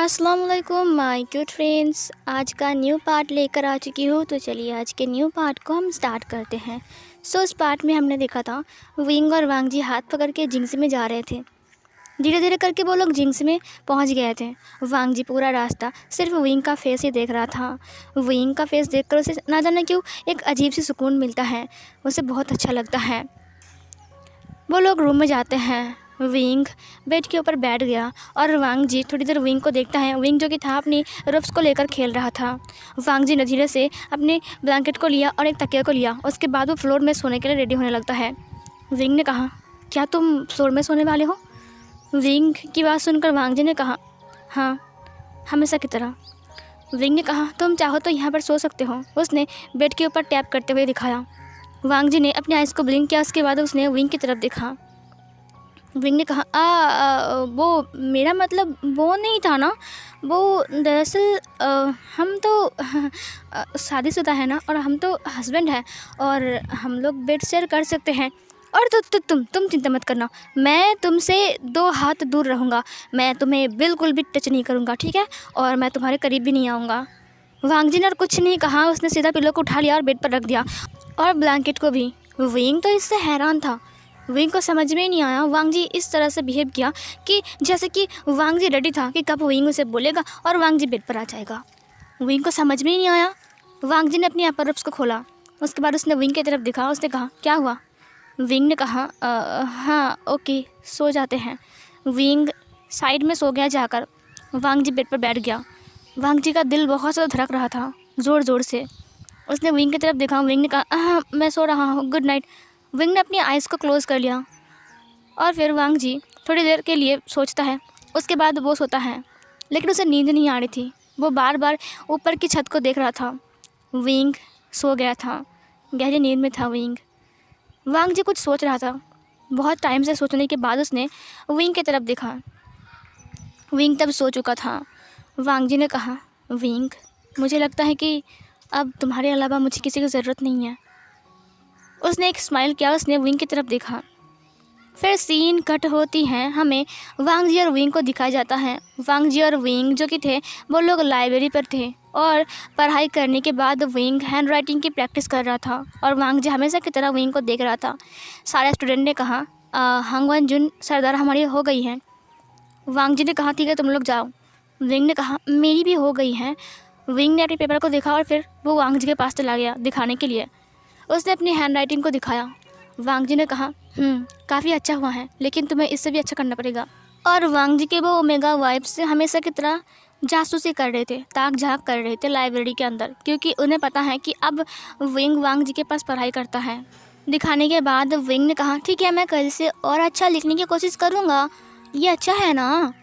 अस्सलाम वालेकुम my cute friends. आज का न्यू पार्ट लेकर आ चुकी हूँ। तो चलिए आज के न्यू पार्ट को हम स्टार्ट करते हैं। इस पार्ट में हमने देखा था विंग और वांग जी हाथ पकड़ के जिंक्स में जा रहे थे। धीरे धीरे करके वो लोग जिंक्स में पहुँच गए थे। वांग जी पूरा रास्ता सिर्फ विंग का फेस ही देख रहा था। विंग का फेस देखकर उसे ना जाने क्यों एक अजीब सी सुकून मिलता है, उसे बहुत अच्छा लगता है। वो लोग रूम में जाते हैं। विंग बेड के ऊपर बैठ गया और वांग जी थोड़ी देर विंग को देखता है। विंग जो कि था अपनी रुफ्स को लेकर खेल रहा था। वांग जी ने धीरे से अपने ब्लैंकेट को लिया और एक तकिया को लिया। उसके बाद वो फ्लोर में सोने के लिए रेडी होने लगता है। विंग ने कहा, क्या तुम फ्लोर में सोने वाले हो? विंग की बात सुनकर वांग जी ने कहा, हाँ, हमेशा की तरह। विंग ने कहा, तुम चाहो तो यहाँ पर सो सकते हो। उसने बेड के ऊपर टैप करते हुए दिखाया। वांग जी ने अपने आइज़ को ब्लिंक किया। उसके बाद उसने विंग की तरफ देखा। विंग ने कहा, वो मेरा मतलब वो नहीं था ना, वो दरअसल हम तो शादीशुदा है ना, और हम तो हस्बैंड हैं और हम लोग बेड शेयर कर सकते हैं। और तुम चिंता मत करना, मैं तुमसे 2 हाथ दूर रहूँगा। मैं तुम्हें बिल्कुल भी टच नहीं करूँगा, ठीक है? और मैं तुम्हारे करीब भी नहीं आऊँगा। वांग जी ने और कुछ नहीं कहा। उसने सीधा पिलो को उठा लिया और बेड पर रख दिया और ब्लैंकेट को भी। विंग तो इससे हैरान था। विंग को समझ में ही नहीं आया वांग जी इस तरह से बिहेव किया कि जैसे कि वांग जी रेडी था कि कब विंग उसे बोलेगा और वांग जी बेड पर आ जाएगा। विंग को समझ में ही नहीं आया। वांग जी ने अपनी अपर लिप्स को खोला। उसके बाद उसने विंग की तरफ देखा। उसने कहा, क्या हुआ? विंग ने कहा, हाँ ओके, सो जाते हैं। विंग साइड में सो गया जाकर। वांग जी बेड पर बैठ गया। वांग जी का दिल बहुत ज़्यादा धड़क रहा था, ज़ोर ज़ोर से। उसने विंग की तरफ देखा। विंग ने कहा, हाँ मैं सो रहा हूँ, गुड नाइट। विंग ने अपनी आइज़ को क्लोज़ कर लिया और फिर वांग जी थोड़ी देर के लिए सोचता है। उसके बाद वो सोता है, लेकिन उसे नींद नहीं आ रही थी। वो बार बार ऊपर की छत को देख रहा था। विंग सो गया था, गहरी नींद में था विंग। वांग जी कुछ सोच रहा था। बहुत टाइम से सोचने के बाद उसने विंग की तरफ देखा। विंग तब सो चुका था। वांग जी ने कहा, विंग, मुझे लगता है कि अब तुम्हारे अलावा मुझे किसी की ज़रूरत नहीं है। उसने एक स्माइल किया। उसने विंग की तरफ देखा। फिर सीन कट होती हैं। हमें वांग जी और विंग को दिखाया जाता है। वांग जी और विंग जो कि थे वो लोग लाइब्रेरी पर थे और पढ़ाई करने के बाद विंग हैंड राइटिंग की प्रैक्टिस कर रहा था और वांग जी हमेशा की तरह विंग को देख रहा था। सारे स्टूडेंट ने कहा, हांगवन जुन सरदार हमारी हो गई है। वांग जी ने कहा, ठीक है तुम लोग जाओ। विंग ने कहा, मेरी भी हो गई है। विंग ने अपने पेपर को देखा और फिर वो वांग जी के पास चला गया दिखाने के लिए। उसने अपनी हैंड राइटिंग को दिखाया। वांग जी ने कहा, काफ़ी अच्छा हुआ है, लेकिन तुम्हें इससे भी अच्छा करना पड़ेगा। और वांग जी के वो ओमेगा वाइब्स से हमेशा की तरह जासूसी कर रहे थे, ताक झाँक कर रहे थे लाइब्रेरी के अंदर, क्योंकि उन्हें पता है कि अब विंग वांग जी के पास पढ़ाई करता है। दिखाने के बाद विंग ने कहा, ठीक है मैं कल से और अच्छा लिखने की कोशिश करूँगा। ये अच्छा है ना?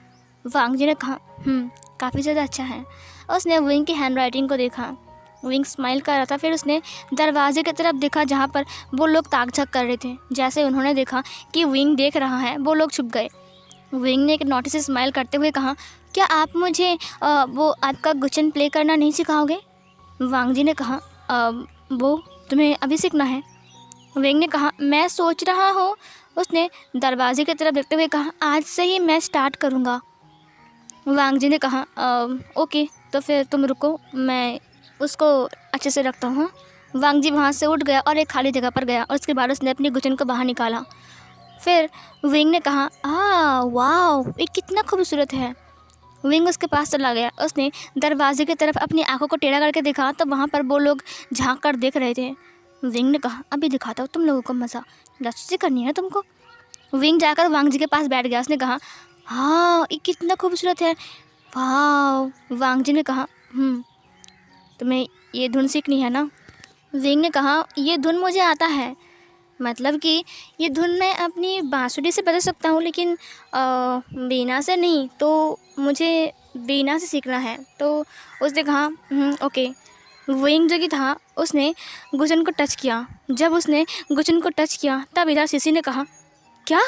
वांग जी ने कहा, काफ़ी ज़्यादा अच्छा है। उसने विंग की हैंड राइटिंग को देखा। विंग स्माइल कर रहा था। फिर उसने दरवाजे की तरफ देखा जहाँ पर वो लोग ताक झाँक कर रहे थे। जैसे उन्होंने देखा कि विंग देख रहा है, वो लोग छुप गए। विंग ने एक नोटिस से स्माइल करते हुए कहा, क्या आप मुझे वो आपका गुचन प्ले करना नहीं सिखाओगे? वांग जी ने कहा, वो तुम्हें अभी सीखना है? विंग ने कहा, मैं सोच रहा हूँ। उसने दरवाजे की तरफ देखते हुए कहा, आज से ही मैं स्टार्ट करूँगा। वांग जी ने कहा, ओके, तो फिर तुम रुको, मैं उसको अच्छे से रखता हूँ। वांग जी वहाँ से उठ गया और एक खाली जगह पर गया और उसके बाद उसने अपनी गुचन को बाहर निकाला। फिर विंग ने कहा, वाह, ये कितना खूबसूरत है। विंग उसके पास चला गया। उसने दरवाजे की तरफ अपनी आंखों को टेढ़ा करके देखा तो वहाँ पर वो लोग झाँक कर देख रहे थे। विंग ने कहा, अभी दिखाता हूँ तुम लोगों को मज़ा, जासूसी करनी है तुमको। विंग जाकर वांग जी के पास बैठ गया। उसने कहा, हाँ ये कितना खूबसूरत है, वाह। वांग जी ने कहा, तुम्हें ये धुन सीखनी है ना? विंग ने कहा, ये धुन मुझे आता है, मतलब कि ये धुन मैं अपनी बांसुरी से बजा सकता हूँ, लेकिन बीना से नहीं, तो मुझे बीना से सीखना है। तो उसने कहा, ओके। विंग जो कि था उसने गुचन को टच किया। जब उसने गुचन को टच किया तब इधर सीसी ने कहा, क्या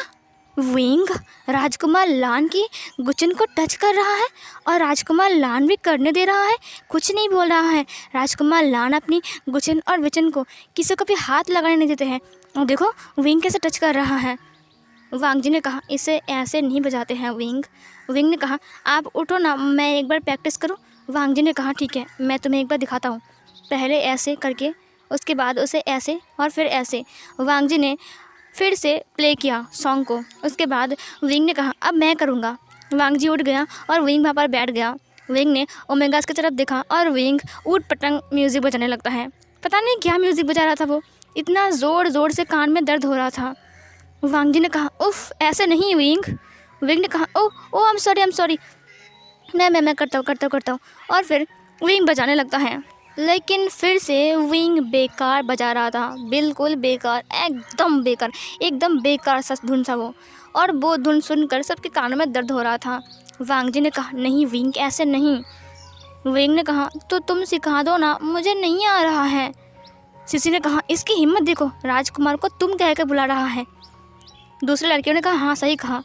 विंग राजकुमार लान की गुचन को टच कर रहा है और राजकुमार लान भी करने दे रहा है, कुछ नहीं बोल रहा है। राजकुमार लान अपनी गुचन और विचन को किसी को भी हाथ लगाने नहीं देते हैं। और देखो विंग कैसे टच कर रहा है। वांग जी ने कहा इसे ऐसे नहीं बजाते हैं विंग। विंग ने कहा आप उठो ना, मैं एक बार प्रैक्टिस करूं। वांग जी ने कहा ठीक है, मैं तुम्हें एक बार दिखाता हूँ। पहले ऐसे करके, उसके बाद उसे ऐसे और फिर ऐसे। वांग जी ने फिर से प्ले किया सॉन्ग को। उसके बाद विंग ने कहा अब मैं करूँगा। वांग जी उठ गया और विंग वहाँ पर बैठ गया। विंग ने ओमेगास की तरफ देखा और विंग ऊट पटंग म्यूज़िक बजाने लगता है। पता नहीं क्या म्यूज़िक बजा रहा था वो, इतना ज़ोर ज़ोर से कान में दर्द हो रहा था। वांग जी ने कहा उफ़ ऐसे नहीं विंग। विंग ने कहा ओ ओ आई एम सॉरी, मैं करता हूँ। और फिर विंग बजाने लगता है, लेकिन फिर से विंग बेकार बजा रहा था, बिल्कुल बेकार, एकदम बेकार सा धुन सा वो। और वो धुन सुनकर सबके कानों में दर्द हो रहा था। वांग जी ने कहा नहीं विंग ऐसे नहीं। विंग ने कहा तो तुम सिखा दो ना, मुझे नहीं आ रहा है। सिसी ने कहा इसकी हिम्मत देखो, राजकुमार को तुम कह कर बुला रहा है। दूसरे लड़कियों ने कहा हाँ सही कहा।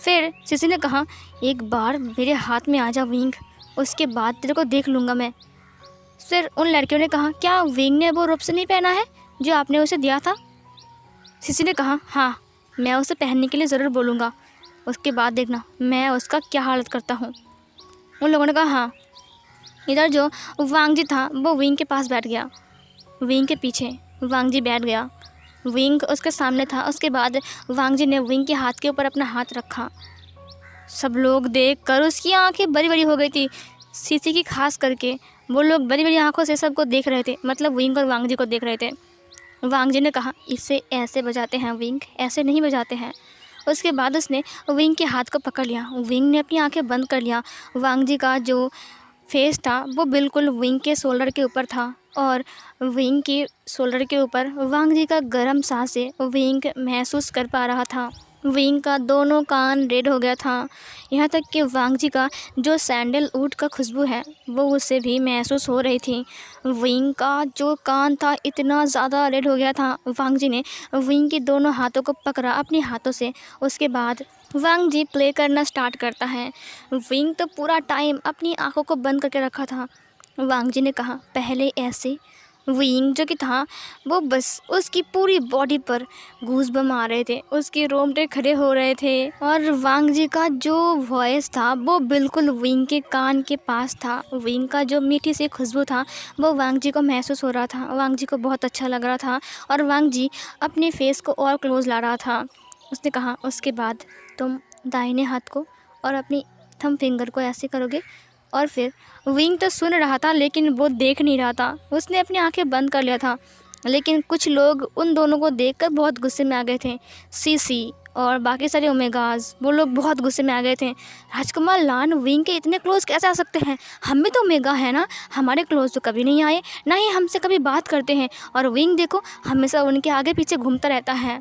फिर सिसी ने कहा एक बार मेरे हाथ में आ जा विंग, उसके बाद तेरे को देख लूँगा मैं। फिर उन लड़कियों ने कहा क्या विंग ने वो रूप नहीं पहना है जो आपने उसे दिया था। सिसी ने कहा हाँ, मैं उसे पहनने के लिए ज़रूर बोलूँगा, उसके बाद देखना मैं उसका क्या हालत करता हूँ। उन लोगों ने कहा हाँ। इधर जो वांग जी था वो विंग के पास बैठ गया। विंग के पीछे वांग जी बैठ गया, विंग उसके सामने था। उसके बाद वांग जी ने विंग के हाथ के ऊपर अपना हाथ रखा। सब लोग देख कर उसकी आंखें बड़ी बड़ी हो गई थी, सीसी की खास करके। वो लोग बड़ी बड़ी आंखों से सबको देख रहे थे, मतलब विंग और वांग जी को देख रहे थे। वांग जी ने कहा इसे ऐसे बजाते हैं विंग, ऐसे नहीं बजाते हैं। उसके बाद उसने विंग के हाथ को पकड़ लिया। विंग ने अपनी आंखें बंद कर लिया। वांग जी का जो फेस था वो बिल्कुल विंग के शोल्डर के ऊपर था और विंग के शोल्डर के ऊपर वांग जी का गर्म सांसें विंग महसूस कर पा रहा था। विंग का दोनों कान रेड हो गया था, यहाँ तक कि वांग जी का जो सैंडलवुड का खुशबू है वो उसे भी महसूस हो रही थी। विंग का जो कान था इतना ज़्यादा रेड हो गया था। वांग जी ने विंग के दोनों हाथों को पकड़ा अपने हाथों से। उसके बाद वांग जी प्ले करना स्टार्ट करता है। विंग तो पूरा टाइम अपनी आंखों को बंद करके रखा था। वांग जी ने कहा पहले ऐसे। विंग जो कि था वो बस उसकी पूरी बॉडी पर गूज़बम्प आ रहे थे, उसके रोंगटे खड़े हो रहे थे। और वांग जी का जो वॉइस था वो बिल्कुल विंग के कान के पास था। विंग का जो मीठी सी खुशबू था वो वांग जी को महसूस हो रहा था। वांग जी को बहुत अच्छा लग रहा था और वांग जी अपने फेस को और क्लोज ला रहा था। उसने कहा उसके बाद तुम दाहिने हाथ को और अपनी थंब फिंगर को ऐसे करोगे। और फिर विंग तो सुन रहा था लेकिन वो देख नहीं रहा था, उसने अपनी आंखें बंद कर लिया था। लेकिन कुछ लोग उन दोनों को देखकर बहुत गुस्से में आ गए थे। सीसी और बाकी सारे ओमेगाज वो लोग बहुत गुस्से में आ गए थे। राजकुमार लान विंग के इतने क्लोज कैसे आ सकते हैं, हम भी तो ओमेगा है ना, हमारे क्लोज तो कभी नहीं आए, ना ही हमसे कभी बात करते हैं। और विंग देखो हमेशा उनके आगे पीछे घूमता रहता है।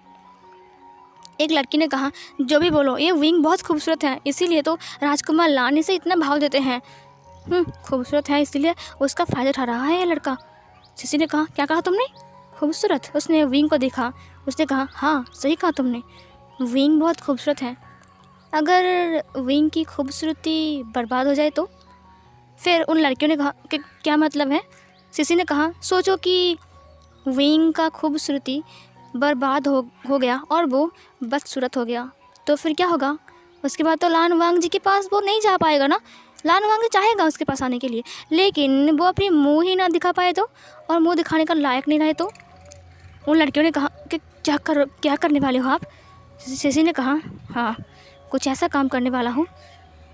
एक लड़की ने कहा जो भी बोलो ये विंग बहुत खूबसूरत है, इसीलिए तो राजकुमार लान इसे इतना भाव देते हैं। खूबसूरत है इसीलिए उसका फ़ायदा उठा रहा है ये लड़का। सिसी ने कहा क्या कहा तुमने, खूबसूरत? उसने विंग को देखा, उसने कहा हाँ सही कहा तुमने, विंग बहुत खूबसूरत है। अगर विंग की खूबसूरती बर्बाद हो जाए तो? फिर उन लड़कियों ने कहा कि क्या मतलब है? सिसी ने कहा सोचो कि विंग का खूबसूरती बर्बाद हो गया और वो बदसूरत हो गया तो फिर क्या होगा? उसके बाद तो लान वांग जी के पास वो नहीं जा पाएगा ना। लान वांग जी चाहेगा उसके पास आने के लिए, लेकिन वो अपनी मुंह ही ना दिखा पाए तो, और मुंह दिखाने का लायक नहीं रहे तो। उन लड़कियों ने कहा कि क्या करने वाले हो आप? सिसी ने कहा हाँ कुछ ऐसा काम करने वाला हूँ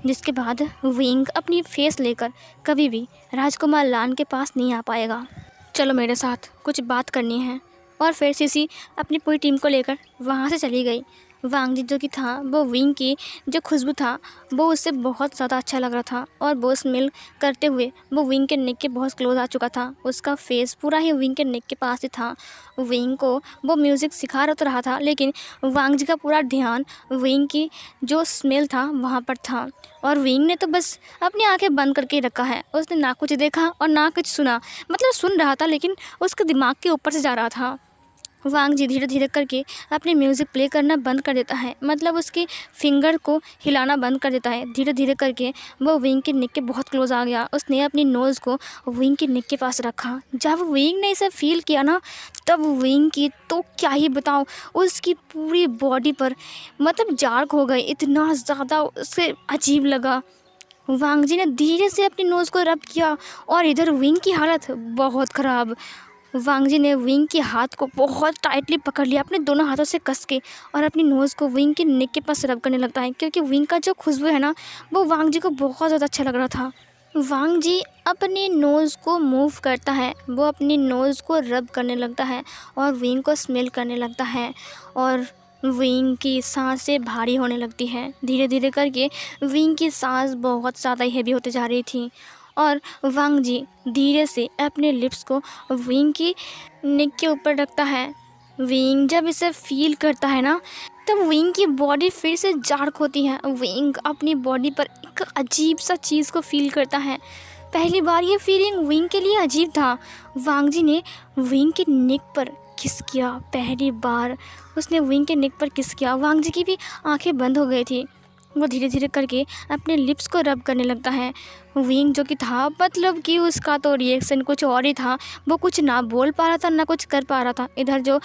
जिसके बाद विंग अपनी फेस लेकर कभी भी राजकुमार लान के पास नहीं आ पाएगा। चलो मेरे साथ कुछ बात करनी है। और फिर सीसी अपनी पूरी टीम को लेकर वहाँ से चली गई। वांग जी जो कि था वो विंग की जो खुशबू था वो उससे बहुत ज़्यादा अच्छा लग रहा था और वो स्मेल करते हुए वो विंग के नेक के बहुत क्लोज आ चुका था। उसका फेस पूरा ही विंग के नेक के पास ही था। विंग को वो म्यूज़िक सिखा तो रहा था लेकिन वांग जी का पूरा ध्यान विंग की जो स्मेल था वहाँ पर था। और विंग ने तो बस अपनी आंखें बंद करके रखा है, उसने ना कुछ देखा और ना कुछ सुना, मतलब सुन रहा था लेकिन उसके दिमाग के ऊपर से जा रहा था। वांग जी धीरे धीरे करके अपनी म्यूज़िक प्ले करना बंद कर देता है, मतलब उसकी फिंगर को हिलाना बंद कर देता है। धीरे धीरे करके वो विंग के नेक के बहुत क्लोज आ गया। उसने अपनी नोज़ को विंग के नेक के पास रखा। जब विंग ने इसे फील किया ना, तब विंग की तो क्या ही बताऊँ, उसकी पूरी बॉडी पर मतलब जार्क हो गई, इतना ज़्यादा उसे अजीब लगा। वांग जी ने धीरे से अपनी नोज़ को रब किया और इधर विंग की हालत बहुत ख़राब। वांग जी ने विंग के हाथ को बहुत टाइटली पकड़ लिया अपने दोनों हाथों से कस के और अपनी नोज़ को विंग के नेक के पास रब करने लगता है, क्योंकि विंग का जो खुशबू है ना, वो वांग जी को बहुत ज़्यादा अच्छा लग रहा था। वांग जी अपनी नोज़ को मूव करता है, वो अपनी नोज़ को रब करने लगता है और विंग को स्मेल करने लगता है और विंग की सांसें भारी होने लगती हैं। धीरे धीरे करके विंग की सांस बहुत ज़्यादा हेवी होते जा रही थी और वांग जी धीरे से अपने लिप्स को विंग की नेक के ऊपर रखता है। विंग जब इसे फील करता है ना, तब विंग की बॉडी फिर से जार्क होती है। विंग अपनी बॉडी पर एक अजीब सा चीज़ को फील करता है। पहली बार ये फीलिंग विंग के लिए अजीब था। वांग जी ने विंग के नेक पर किस किया। पहली बार उसने विंग के नेक पर किस किया। वांग जी की भी आंखें बंद हो गई थी। वो धीरे धीरे करके अपने लिप्स को रब करने लगता है। विंग जो कि था, मतलब कि उसका तो रिएक्शन कुछ और ही था। वो कुछ ना बोल पा रहा था, ना कुछ कर पा रहा था। इधर जो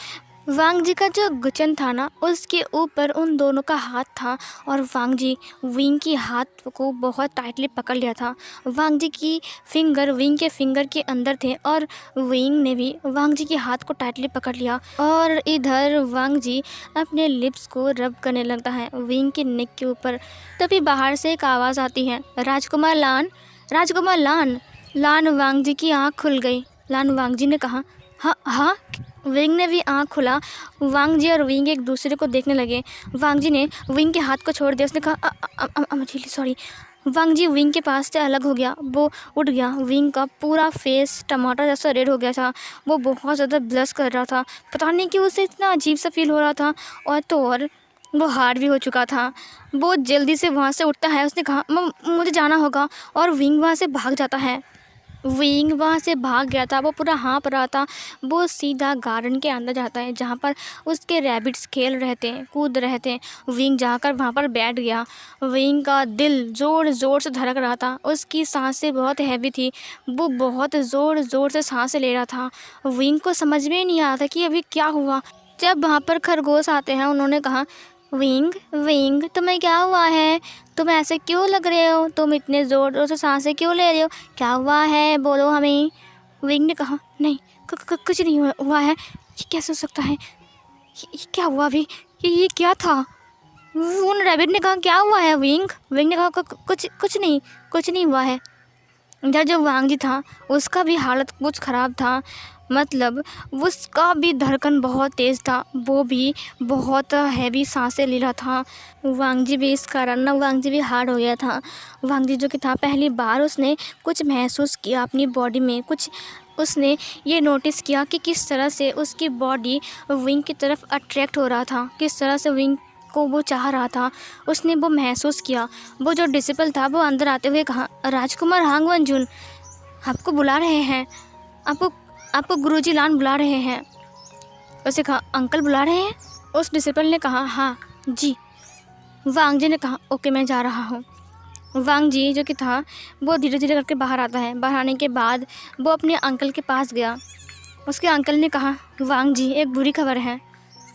वांग जी का जो गुचन था ना, उसके ऊपर उन दोनों का हाथ था और वांग जी विंग की हाथ को बहुत टाइटली पकड़ लिया था। वांग जी की फिंगर विंग के फिंगर के अंदर थे और विंग ने भी वांग जी के हाथ को टाइटली पकड़ लिया और इधर वांग जी अपने लिप्स को रब करने लगता है विंग के नेक के ऊपर। तभी बाहर से एक आवाज़ आती है, राजकुमार लान, राजकुमार लान। लान वांग जी की आँख खुल गई। लान वांग जी ने कहा, हाँ हाँ। विंग ने भी आँख खुला। वांग जी और विंग एक दूसरे को देखने लगे। वांग जी ने विंग के हाथ को छोड़ दिया। उसने कहा, रियली सॉरी। वांग जी विंग के पास से अलग हो गया। वो उठ गया। विंग का पूरा फेस टमाटर जैसा रेड हो गया था। वो बहुत ज़्यादा ब्लश कर रहा था। पता नहीं कि उसे इतना अजीब सा फील हो रहा था और तो और वो हार्ड भी हो चुका था। वो जल्दी से वहाँ से उठता है। उसने कहा, मुझे जाना होगा, और विंग वहाँ से भाग जाता है। विंग वहाँ से भाग गया था। वो पूरा हाँफ रहा था। वो सीधा गार्डन के अंदर जाता है जहाँ पर उसके रैबिट्स खेल रहे थे, कूद रहे थे। विंग जाकर वहाँ पर बैठ गया। विंग का दिल ज़ोर ज़ोर से धड़क रहा था। उसकी सांसें बहुत हैवी थी। वो बहुत ज़ोर ज़ोर से सांसें ले रहा था। विंग को समझ में नहीं आ रहा था कि अभी क्या हुआ। जब वहाँ पर खरगोश आते हैं, उन्होंने कहा, विंग विंग तुम्हें क्या हुआ है? तुम ऐसे क्यों लग रहे हो? तुम इतने ज़ोर से सांसें क्यों ले रहे हो? क्या हुआ है, बोलो हमें। विंग ने कहा, नहीं कुछ नहीं हुआ है। ये कैसे हो सकता है? ये क्या हुआ अभी? ये क्या था? उन रैबिट ने कहा, क्या हुआ है विंग? विंग ने कहा, कुछ नहीं हुआ है। इधर जो वांग जी था, उसका भी हालत कुछ ख़राब था। मतलब उसका भी धड़कन बहुत तेज़ था। वो भी बहुत हैवी सांसें ले रहा था। वांग जी भी इस कारण ना, वांग जी भी हार्ड हो गया था। वांग जी जो कि था, पहली बार उसने कुछ महसूस किया अपनी बॉडी में। कुछ उसने ये नोटिस किया कि किस तरह से उसकी बॉडी विंग की तरफ अट्रैक्ट हो रहा था, किस तरह से विंग को वो चाह रहा था। उसने वो महसूस किया। वो जो डिसिपल था, वो अंदर आते हुए कहा, राजकुमार हांग वनजुन, आपको बुला रहे हैं। आपको गुरुजी लान बुला रहे हैं। उसे कहा, अंकल बुला रहे हैं? उस डिसिपल ने कहा, हाँ जी। वांग जी ने कहा, ओके मैं जा रहा हूँ। वांग जी जो कि था, वो धीरे धीरे करके बाहर आता है। बाहर आने के बाद वो अपने अंकल के पास गया। उसके अंकल ने कहा, वांग जी एक बुरी खबर है।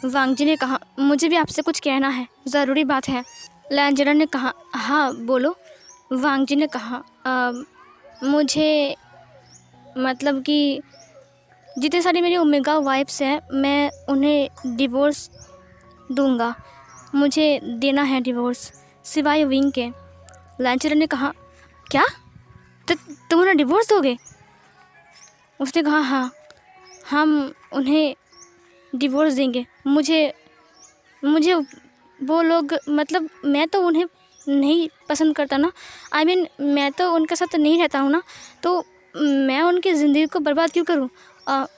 वांग जी ने कहा, मुझे भी आपसे कुछ कहना है, ज़रूरी बात है। लैंजरन ने कहा, हाँ बोलो। वांग जी ने कहा, मुझे मतलब कि जितने सारी मेरी ओमेगा वाइफ्स हैं, मैं उन्हें डिवोर्स दूंगा। मुझे देना है डिवोर्स, सिवाय विंग के। लैंचरन ने कहा, क्या? तो तुम उन्हें डिवोर्स दोगे? उसने कहा, हाँ हम उन्हें डिवोर्स देंगे। मुझे वो लोग, मतलब मैं तो उन्हें नहीं पसंद करता ना। I mean, मैं तो उनके साथ नहीं रहता हूँ ना, तो मैं उनकी ज़िंदगी को बर्बाद क्यों करूँ?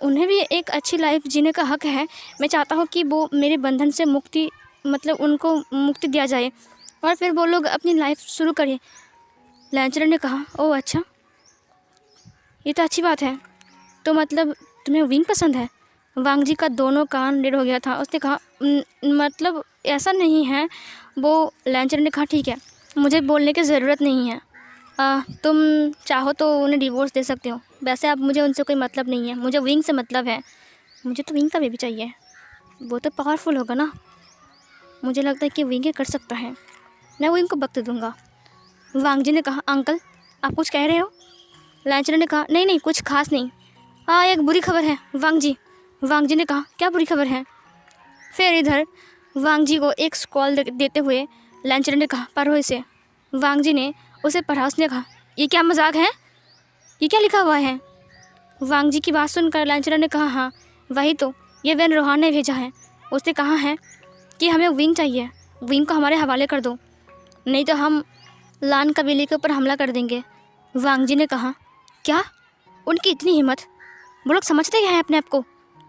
उन्हें भी एक अच्छी लाइफ जीने का हक़ है। मैं चाहता हूँ कि वो मेरे बंधन से मुक्ति, मतलब उनको मुक्ति दिया जाए और फिर वो लोग अपनी लाइफ शुरू करें। लैंचरन ने कहा, ओह अच्छा, ये तो अच्छी बात है। तो मतलब तुम्हें विंग पसंद है? वांग जी का दोनों कान रेड हो गया था। उसने कहा मतलब ऐसा नहीं है। वो लैंचर ने कहा ठीक है, मुझे बोलने की ज़रूरत नहीं है। तुम चाहो तो उन्हें डिवोर्स दे सकते हो। वैसे अब मुझे उनसे कोई मतलब नहीं है, मुझे विंग से मतलब है। मुझे तो विंग का बेबी चाहिए, वो तो पावरफुल होगा ना। मुझे लगता है कि विंग ही कर सकता है, मैं विंग को वक्त दूंगा। वांग जी ने कहा अंकल आप कुछ कह रहे हो? लैंचर ने कहा नहीं नहीं कुछ खास नहीं। एक बुरी खबर है वांग जी। वांग जी ने कहा क्या बुरी खबर है? फिर इधर वांग जी को एक स्क्रॉल देते हुए लैंचर ने कहा पढ़ो इसे। वांग जी ने उसे पढ़ा। उसने कहा ये क्या मजाक है, ये क्या लिखा हुआ है? वांग जी की बात सुनकर लैंचर ने कहा हाँ वही तो, ये वेन रोहान ने भेजा है। उसने कहा है कि हमें विंग चाहिए, विंग को हमारे हवाले कर दो, नहीं तो हम लान कबीले के ऊपर हमला कर देंगे। वांग जी ने कहा क्या, उनकी इतनी हिम्मत, वो लोग समझते हैं अपने आप को?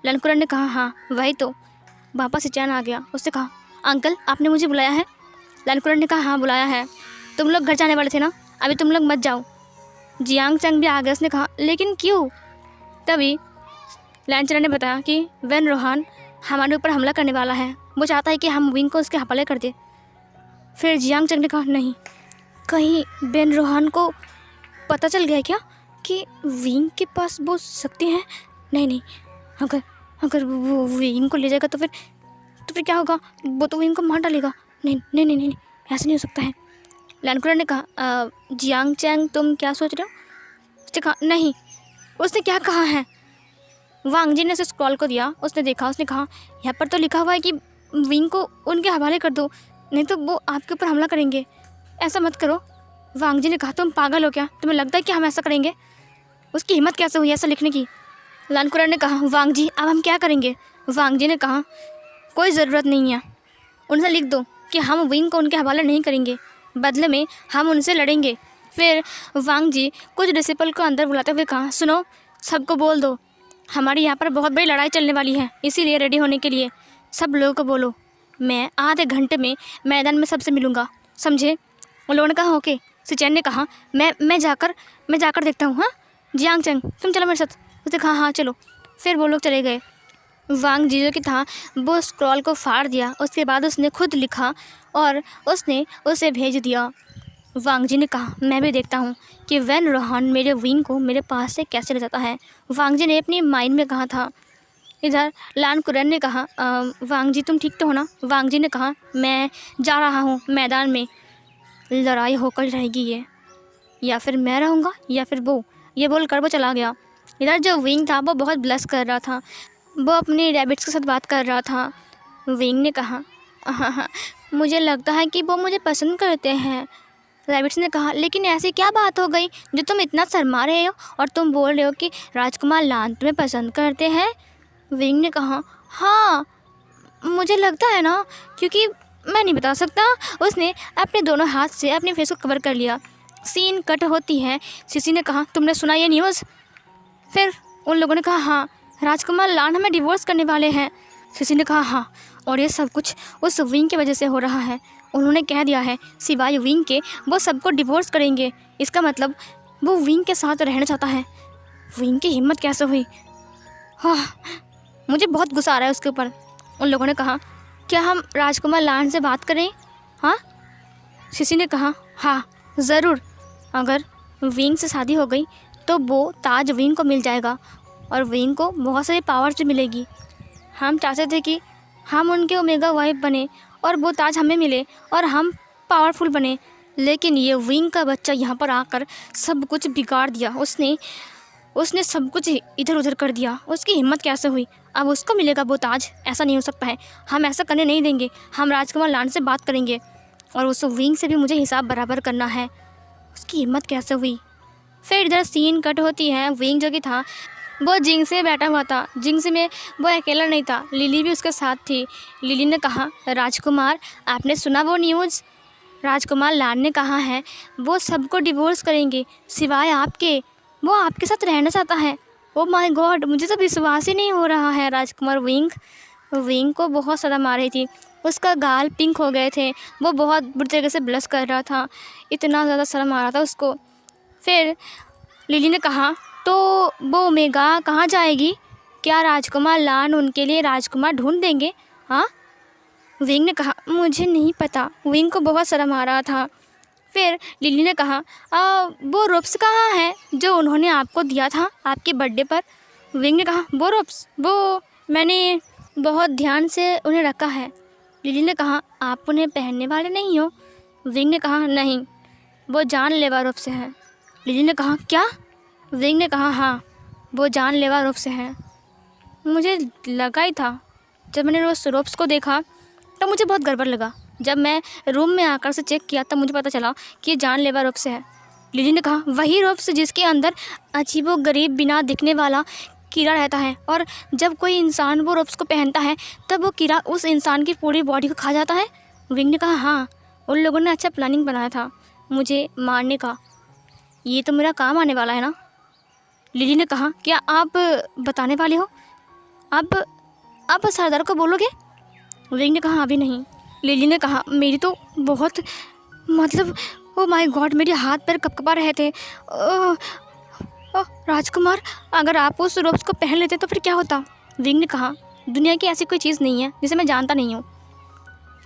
लनकुरन ने कहा हाँ वही तो। वापस से चैन आ गया। उसने कहा अंकल आपने मुझे बुलाया है? लनकुरन ने कहा हाँ बुलाया है, तुम लोग घर जाने वाले थे ना, अभी तुम लोग मत जाओ। जियांग चंग भी आ गया। उसने कहा लेकिन क्यों? तभी लैंचर ने बताया कि वेन रोहान हमारे ऊपर हमला करने वाला है, वो चाहता है कि हम विंग को उसके हवाले कर दे। फिर जियांग चंग ने कहा नहीं, कहीं वेन रोहान को पता चल गया क्या कि विंग के पास वो शक्ति है? नहीं नहीं, अगर अगर वो विंग को ले जाएगा तो फिर क्या होगा? वो तो विंग को मार डालेगा। नहीं नहीं नहीं नहीं, ऐसा नहीं हो सकता है। लैंकुरन ने कहा जियांग चैंग तुम क्या सोच रहे हो? उसने कहा नहीं, उसने क्या कहा है? वांग जी ने उसे स्क्रॉल को दिया। उसने देखा, उसने कहा यहाँ पर तो लिखा हुआ है कि विंग को उनके हवाले कर दो, नहीं तो वो आपके ऊपर हमला करेंगे। ऐसा मत करो। वांग जी ने कहा तुम पागल हो क्या, तुम्हें लगता है कि हम ऐसा करेंगे? उसकी हिम्मत कैसे हुई ऐसा लिखने की? लैंकुरन ने कहा वांग जी अब हम क्या करेंगे? वांग जी ने कहा कोई ज़रूरत नहीं है, उनसे लिख दो कि हम विंग को उनके हवाले नहीं करेंगे, बदले में हम उनसे लड़ेंगे। फिर वांग जी कुछ डिसिपल को अंदर बुलाते हुए कहा सुनो, सबको बोल दो हमारी यहाँ पर बहुत बड़ी लड़ाई चलने वाली है, इसीलिए रेडी होने के लिए सब लोगों को बोलो मैं आधे घंटे में मैदान में सबसे मिलूँगा, समझे? उन लोगों ने कहा ओके। सिचैन ने कहा मैं जाकर देखता हूँ। हाँ जियांग चंग तुम चलो मेरे साथ। उसने कहा हाँ चलो। फिर वो लोग चले गए। वांग जी जो कि था वो स्क्रॉल को फाड़ दिया, उसके बाद उसने खुद लिखा और उसने उसे भेज दिया। वांग जी ने कहा मैं भी देखता हूँ कि वेन रोहान मेरे विंग को मेरे पास से कैसे ले जाता है। वांग जी ने अपनी माइंड में कहा था। इधर लैंकुरन ने कहा वांग जी तुम ठीक तो हो ना? वांग जी ने कहा मैं जा रहा हूँ मैदान में, लड़ाई होकर रहेगी ये, या फिर मैं रहूँगा या फिर वो, ये बोलकर वो चला गया। इधर जो विंग था वो बहुत ब्लश कर रहा था, वो अपने रैबिट्स के साथ बात कर रहा था। विंग ने कहा हाँ मुझे लगता है कि वो मुझे पसंद करते हैं। रैबिट्स ने कहा लेकिन ऐसी क्या बात हो गई जो तुम इतना शर्मा रहे हो और तुम बोल रहे हो कि राजकुमार लान तुम्हें पसंद करते हैं? विंग ने कहा हाँ मुझे लगता है ना, क्योंकि मैं नहीं बता सकता। उसने अपने दोनों हाथ से अपने फेस को कवर कर लिया। सीन कट होती है। सिसी ने कहा तुमने सुना ये न्यूज़? फिर उन लोगों ने कहा हाँ राजकुमार लान हमें डिवोर्स करने वाले हैं। सिसी ने कहा हाँ, और ये सब कुछ उस विंग की वजह से हो रहा है। उन्होंने कह दिया है सिवाय विंग के वो सबको डिवोर्स करेंगे। इसका मतलब वो विंग के साथ रहना चाहता है। विंग की हिम्मत कैसे हुई? हाँ मुझे बहुत गुस्सा आ रहा है उसके ऊपर। उन लोगों ने कहा क्या हम राजकुमार लान से बात करें? हाँ सिसी ने कहा हाँ ज़रूर, अगर विंग से शादी हो गई तो वो ताज विंग को मिल जाएगा और विंग को बहुत सारी पावर्स भी मिलेगी। हम चाहते थे कि हम उनके ओमेगा वाइफ बने और वो ताज हमें मिले और हम पावरफुल बने, लेकिन ये विंग का बच्चा यहाँ पर आकर सब कुछ बिगाड़ दिया। उसने सब कुछ इधर उधर कर दिया। उसकी हिम्मत कैसे हुई? अब उसको मिलेगा वो ताज? ऐसा नहीं हो सकता है, हम ऐसा करने नहीं देंगे। हम राजकुमार लान से बात करेंगे और उस विंग से भी मुझे हिसाब बराबर करना है। उसकी हिम्मत कैसे हुई? फिर इधर सीन कट होती है। विंग जो कि था वो जिंग से बैठा हुआ था। जिंग से में वो अकेला नहीं था, लिली भी उसके साथ थी। लिली ने कहा राजकुमार आपने सुना वो न्यूज़? राजकुमार लान ने कहा है वो सबको डिवोर्स करेंगे सिवाय आपके, वो आपके साथ रहना चाहता है। ओ माय गॉड, मुझे तो विश्वास ही नहीं हो रहा है। राजकुमार विंग को बहुत ज़्यादा मार रही थी, उसका गाल पिंक हो गए थे, वो बहुत बुरी तरीके से ब्लश कर रहा था, इतना ज़्यादा शर्म आ रहा था उसको। फिर लिली ने कहा तो वो ओमेगा कहाँ जाएगी? क्या राजकुमार लान उनके लिए राजकुमार ढूंढ देंगे? हाँ, विंग ने कहा, मुझे नहीं पता। विंग को बहुत शर्म आ रहा था। फिर लिली ने कहा, वो रोप्स कहाँ है जो उन्होंने आपको दिया था आपके बर्थडे पर? विंग ने कहा, वो रोप्स, वो मैंने बहुत ध्यान से उन्हें रखा है। लिली ने कहा, आप उन्हें पहनने वाले नहीं हो? विंग ने कहा, नहीं, वो जानलेवा रोप्स हैं। लिली ने कहा, क्या? विंग ने कहा, हाँ, वो जानलेवा रोप्स हैं। मुझे लगा ही था। जब मैंने उस रोप्स को देखा तब मुझे बहुत गड़बड़ लगा। जब मैं रूम में आकर से चेक किया तब मुझे पता चला कि ये जानलेवा रोप्स है। लिली ने कहा, वही रोप्स जिसके अंदर अजीबोगरीब बिना दिखने वाला कीड़ा रहता है, और जब कोई इंसान वो रोप्स को पहनता है तब वो कीड़ा उस इंसान की पूरी बॉडी को खा जाता है। विंग ने कहा, हाँ, उन लोगों ने अच्छा प्लानिंग बनाया था मुझे मारने का। ये तो मेरा काम आने वाला है ना। लिली ने कहा, क्या आप बताने वाले हो? आप सरदार को बोलोगे? विंग ने कहा, अभी नहीं। लिली ने कहा, मेरी तो बहुत मतलब ओ माय गॉड, मेरे हाथ पैर कपकपा रहे थे। राजकुमार, अगर आप उस रोब्स को पहन लेते तो फिर क्या होता? विंग ने कहा, दुनिया की ऐसी कोई चीज़ नहीं है जिसे मैं जानता नहीं हूँ।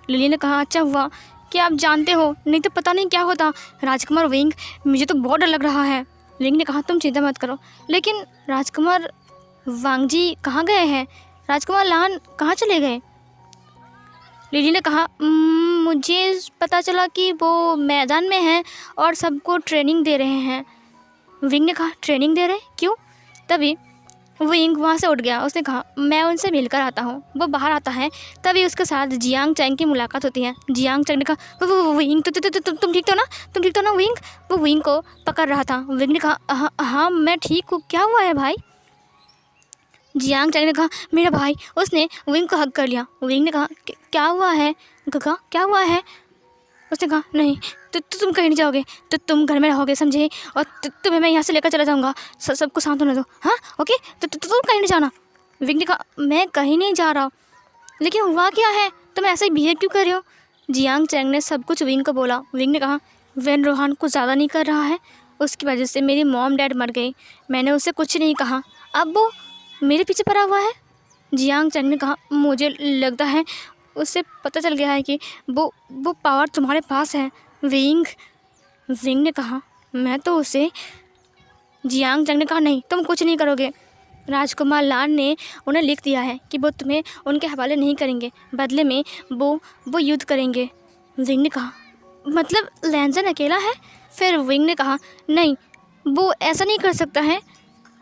लिली ने कहा, अच्छा हुआ कि आप जानते हो, नहीं तो पता नहीं क्या होता। राजकुमार विंग, मुझे तो बहुत डर लग रहा है। विंग ने कहा, तुम चिंता मत करो, लेकिन राजकुमार वांगजी कहाँ गए हैं? राजकुमार लान कहाँ चले गए? लिली ने कहा, मुझे पता चला कि वो मैदान में हैं और सबको ट्रेनिंग दे रहे हैं। विंग ने कहा, ट्रेनिंग दे रहे? क्यों? तभी विंग वहाँ से उठ गया। उसने कहा, मैं उनसे मिलकर आता हूँ। वो बाहर आता है, तभी उसके साथ जियांग चैंग की मुलाकात होती है। जियांग चैंग ने कहा, वो विंग, तुम ठीक तो ना? तुम ठीक तो ना विंग? वो विंग को पकड़ रहा था। विंग ने कहा, हाँ, मैं ठीक हूँ। क्या हुआ है भाई? जियांग चैंग ने कहा, मेरा भाई। उसने विंग को हग कर लिया। विंग ने कहा, क्या हुआ है गगा, क्या हुआ है? उसने कहा, नहीं, तुम कहीं नहीं जाओगे, तो तुम घर में रहोगे, समझे? और तुम्हें मैं यहाँ से लेकर चला जाऊँगा। सबको शांत होने दो, हाँ, ओके? तो तुम कहीं नहीं जाना। विंग ने कहा, मैं कहीं नहीं जा रहा हूँ। लेकिन हुआ क्या है? तुम ऐसे ही बिहेव क्यों कर रहे हो? जियांग चैंग ने सब कुछ विंग को बोला। विंग ने कहा, वेन रोहान कुछ ज़्यादा नहीं कर रहा है, उसकी वजह से मेरी मॉम डैड मर गई। मैंने उसे कुछ नहीं कहा, अब वो मेरे पीछे पड़ा हुआ है। जियांग चैंग ने कहा, मुझे लगता है उससे पता चल गया है कि वो पावर तुम्हारे पास है विंग। विंग ने कहा, मैं तो उसे। जियांग चैंग ने कहा, नहीं, तुम कुछ नहीं करोगे। राजकुमार लान ने उन्हें लिख दिया है कि वो तुम्हें उनके हवाले नहीं करेंगे, बदले में वो युद्ध करेंगे। विंग ने कहा, मतलब लैंजन अकेला है? फिर विंग ने कहा, नहीं, वो ऐसा नहीं कर सकता है।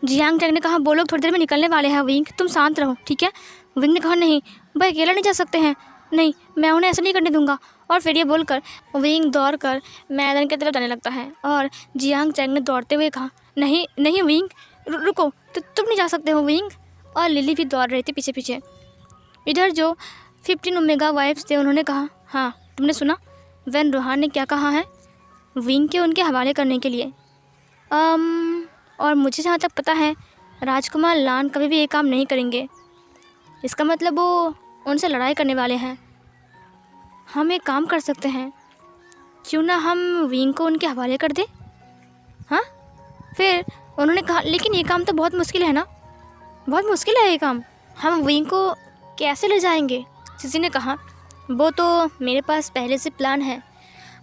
जियांग चैंग ने कहा, वो लोग थोड़ी देर में निकलने वाले हैं विंग, तुम शांत रहो, ठीक है? विंग ने कहा, नहीं, वो अकेला नहीं जा सकते हैं, नहीं, मैं उन्हें ऐसा नहीं करने दूंगा। और फिर ये बोलकर विंग दौड़कर मैदान की तरफ जाने लगता है। और जियांग चैंग ने दौड़ते हुए कहा, नहीं नहीं विंग, रुको, तुम नहीं जा सकते हो विंग। और लिली भी दौड़ रही थी पीछे पीछे। इधर जो 15 ओमेगा वाइफ्स थे उन्होंने कहा, हाँ, तुमने सुना वेन रोहान ने क्या कहा है विंग के उनके हवाले करने के लिए? और मुझे जहाँ तक पता है राजकुमार लान कभी भी ये काम नहीं करेंगे। इसका मतलब वो उनसे लड़ाई करने वाले हैं। हम एक काम कर सकते हैं, क्यों ना हम विंग को उनके हवाले कर दें? हाँ? फिर उन्होंने कहा, लेकिन ये काम तो बहुत मुश्किल है ना? बहुत मुश्किल है ये काम, हम विंग को कैसे ले जाएंगे? किसी ने कहा, वो तो मेरे पास पहले से प्लान है।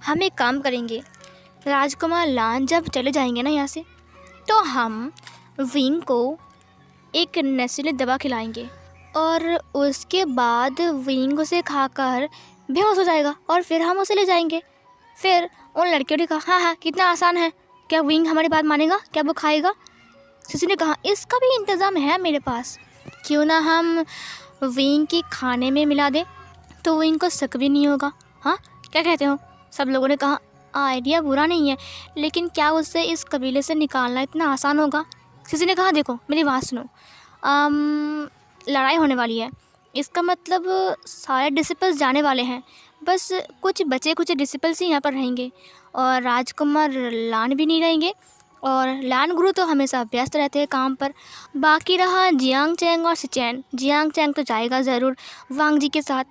हम एक काम करेंगे, राजकुमार लान जब चले जाएंगे ना यहाँ से, तो हम विंग को एक नशीली दवा खिलाएंगे और उसके बाद विंग उसे खाकर बेहोश हो जाएगा और फिर हम उसे ले जाएंगे। फिर उन लड़कियों ने कहा, हाँ, कितना आसान है, क्या विंग हमारी बात मानेगा? क्या वो खाएगा? किसी ने कहा, इसका भी इंतज़ाम है मेरे पास, क्यों ना हम विंग की खाने में मिला दें, तो विंग को शक भी नहीं होगा। हाँ, क्या कहते हो? सब लोगों ने कहा, आइडिया बुरा नहीं है, लेकिन क्या उससे इस कबीले से निकालना इतना आसान होगा? किसी ने कहा, देखो मेरी बात सुनो, लड़ाई होने वाली है, इसका मतलब सारे डिसिपल्स जाने वाले हैं, बस कुछ बचे कुछ डिसिपल्स ही यहाँ पर रहेंगे और राजकुमार लान भी नहीं रहेंगे। और लान गुरु तो हमेशा व्यस्त रहते हैं काम पर। बाकी रहा जियांग चैंग और सिचैन। जियांग चैंग तो जाएगा ज़रूर वांग जी के साथ।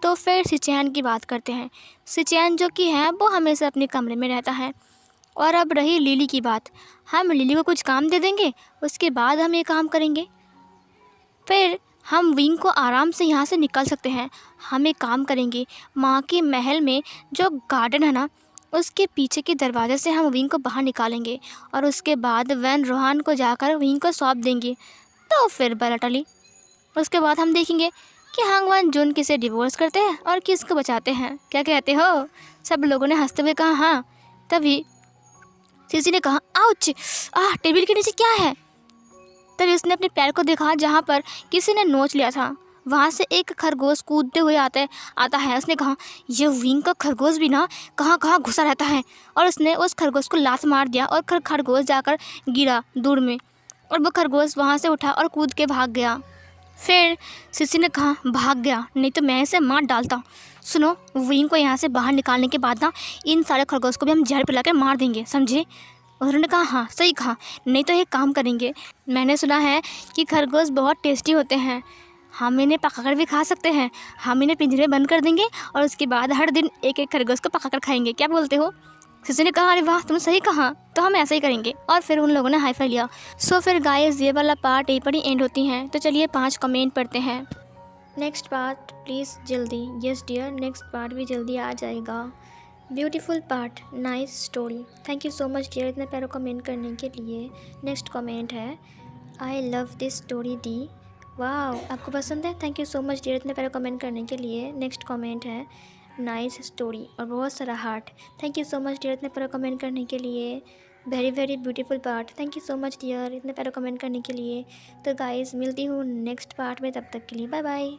तो फिर सिचैन की बात करते हैं। सिचैन जो कि है वो हमेशा अपने कमरे में रहता है। और अब रही लिली की बात, हम लिली को कुछ काम दे देंगे, उसके बाद हम ये काम करेंगे। फिर हम विंग को आराम से यहाँ से निकल सकते हैं। हम एक काम करेंगे, माँ के महल में जो गार्डन है ना, उसके पीछे के दरवाजे से हम विंग को बाहर निकालेंगे और उसके बाद वैन रोहान को जाकर विंग को सौंप देंगे। तो फिर बलटली उसके बाद हम देखेंगे कि हांगवान जुन किसे डिवोर्स करते हैं और किसको बचाते हैं। क्या कहते हो? सब लोगों ने हंसते हुए कहा हाँ। तभी सीसी ने कहा आउच, टेबल के नीचे क्या है? तभी उसने अपने पैर को देखा जहाँ पर किसी ने नोच लिया था। वहाँ से एक खरगोश कूदते हुए आता है। उसने कहा ये विंग का खरगोश भी ना कहाँ कहाँ घुसा रहता है, और उसने उस खरगोश को लात मार दिया और खरगोश जाकर गिरा दूर में, और वो खरगोश वहाँ से उठा और कूद के भाग गया। फिर सिसी ने कहा भाग गया, नहीं तो मैं इसे मार डालता। सुनो, विंग को यहाँ से बाहर निकालने के बाद ना इन सारे खरगोश को भी हम जहर पिला के मार देंगे, समझे? उन्होंने कहा हाँ सही कहा, नहीं तो एक काम करेंगे, मैंने सुना है कि खरगोश बहुत टेस्टी होते हैं, हम इन्हें पकाकर भी खा सकते हैं। हम इन्हें पिंजरे में बंद कर देंगे और उसके बाद हर दिन एक एक खरगोश को पकाकर खाएंगे। क्या बोलते हो? सिसी ने कहा अरे वाह तुमने सही कहा, तो हम ऐसा ही करेंगे। और फिर उन लोगों ने हाई फाई लिया। सो फिर गाइस ये वाला पार्ट यहीं पर ही एंड होती हैं। तो चलिए 5 कमेंट पढ़ते हैं। नेक्स्ट पार्ट प्लीज़ जल्दी। यस डियर, नेक्स्ट पार्ट भी जल्दी आ जाएगा। Beautiful part, nice story, thank you so much dear इतने प्यारा कमेंट करने के लिए। नेक्स्ट कमेंट है आई लव दिस स्टोरी डी। वाह आपको पसंद है, thank you so much dear इतने प्यारा कमेंट करने के लिए। नेक्स्ट कमेंट है नाइस स्टोरी और बहुत सारा heart, thank you so much dear इतने प्यारा कमेंट करने के लिए। Very very beautiful part, thank you so much dear इतने प्यारा कमेंट करने के लिए। तो गाइस मिलती हूँ नेक्स्ट पार्ट में, तब तक के लिए बाय बाय।